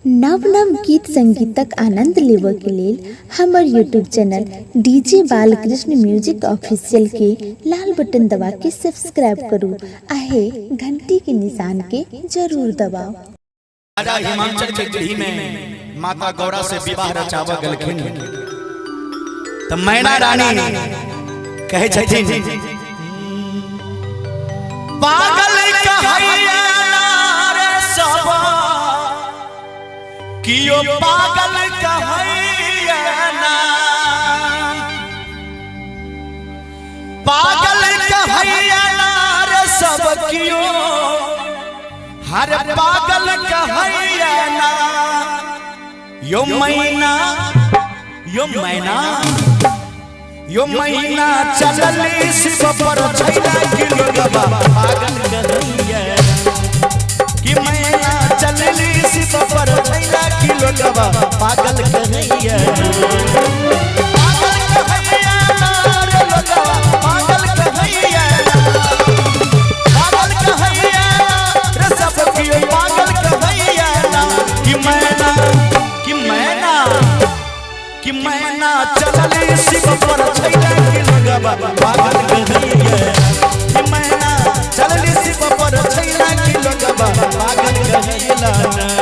नव नव गीत संगीतक आनंद लेबऽ के लेल हमर YouTube channel DJ Balkrishna music official के लाल बटन दबा के सब्सक्राइब करू आहे घंटी के निशान के जरूर दबाओ। राजा हिमांचल के गृह में माता गौरा से विवाह रचावा गलखिन त मैना रानी कहे छथिन पागल कहैया रे सब कियो पागल कहैया ना पागल कहैया रे सब कियो हर पागल कहैया ना यो मैना यो मैना यो महीना चलली शिव पर छैला कि लोगबा पागल कहैया कि मैना चलली शिव पर छैला कि लोगबा पागल कहैया पागल कहैया रे लोगबा पागल कहैया पागल कहैया रे सब कियो पागल कहैया कि मैना कि मैना कि मैना चलली शिव पर छैला कि लोगबा पागल कहैया कि मैना चलली शिव पर छैला कि लोगबा पागल कहैला ना।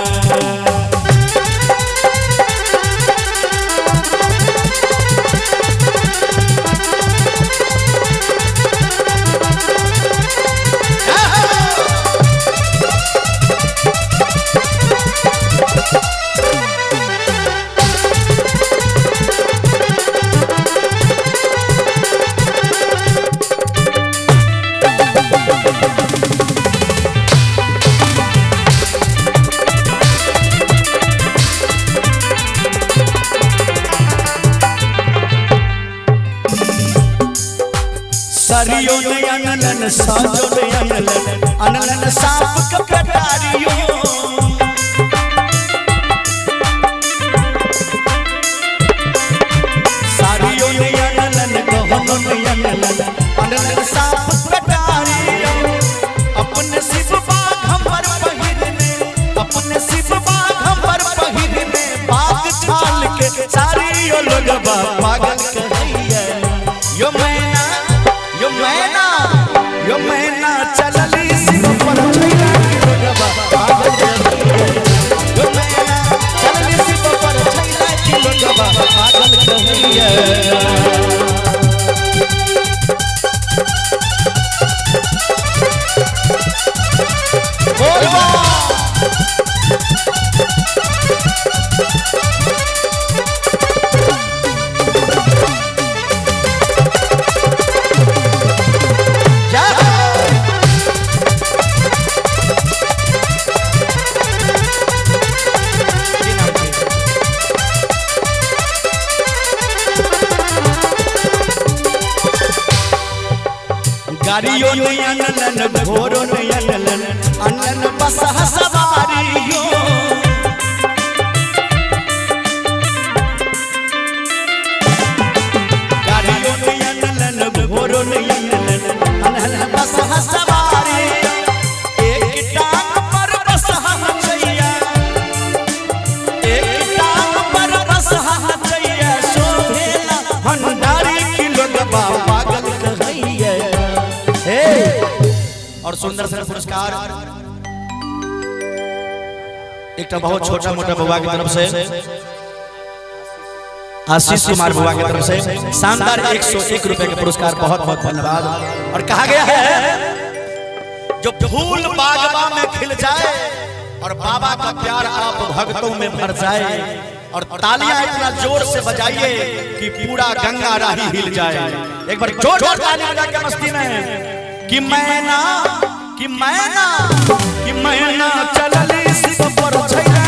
सरियो ने अनलन साजो ने अनलन अनलन सांप कपटारियो सरियो ने अनलन गहनो ने अनलन अनलन सांप कपटारियो अपने शिव बाग हम पर पहिरने अपने शिव बाग हम पर पहिरने बाग छाल के सारियो लोगबा पागल कहैया यो मैना यो मैना चलली शिव पर छैला कि लोगबा पागल कहैया यो मैना चलली शिव पर छैला कि लोगबा पागल कहैया। गाड़ियों ने अनलन घोड़ों ने अनलन अनलन बसहा सवारियों गाड़ियों ने अनलन घोड़ों ने अनलन अनलन बसहा सवारियों एक टांग पर बसहा छैया एक टांग पर बसहा छैया शोभेला भंडारी की लोगबा पागल कहैया। और सुंदर सा पुरस्कार एक बहुत छोटा मोटा बुआ की तरफ से आशीष कुमार बुआ की तरफ से शानदार 101 रुपए का पुरस्कार बहुत बहुत धन्यवाद। और कहा गया है जो फूल बागवा में खिल जाए और बाबा का प्यार आप भक्तों में भर जाए और तालियां इतना जोर से बजाइए कि पूरा गंगा राही हिल जाए। एक बार जोर तालियां बजा के मस्ती में कि मैना कि मैना कि मैना चलली शिव पर छैला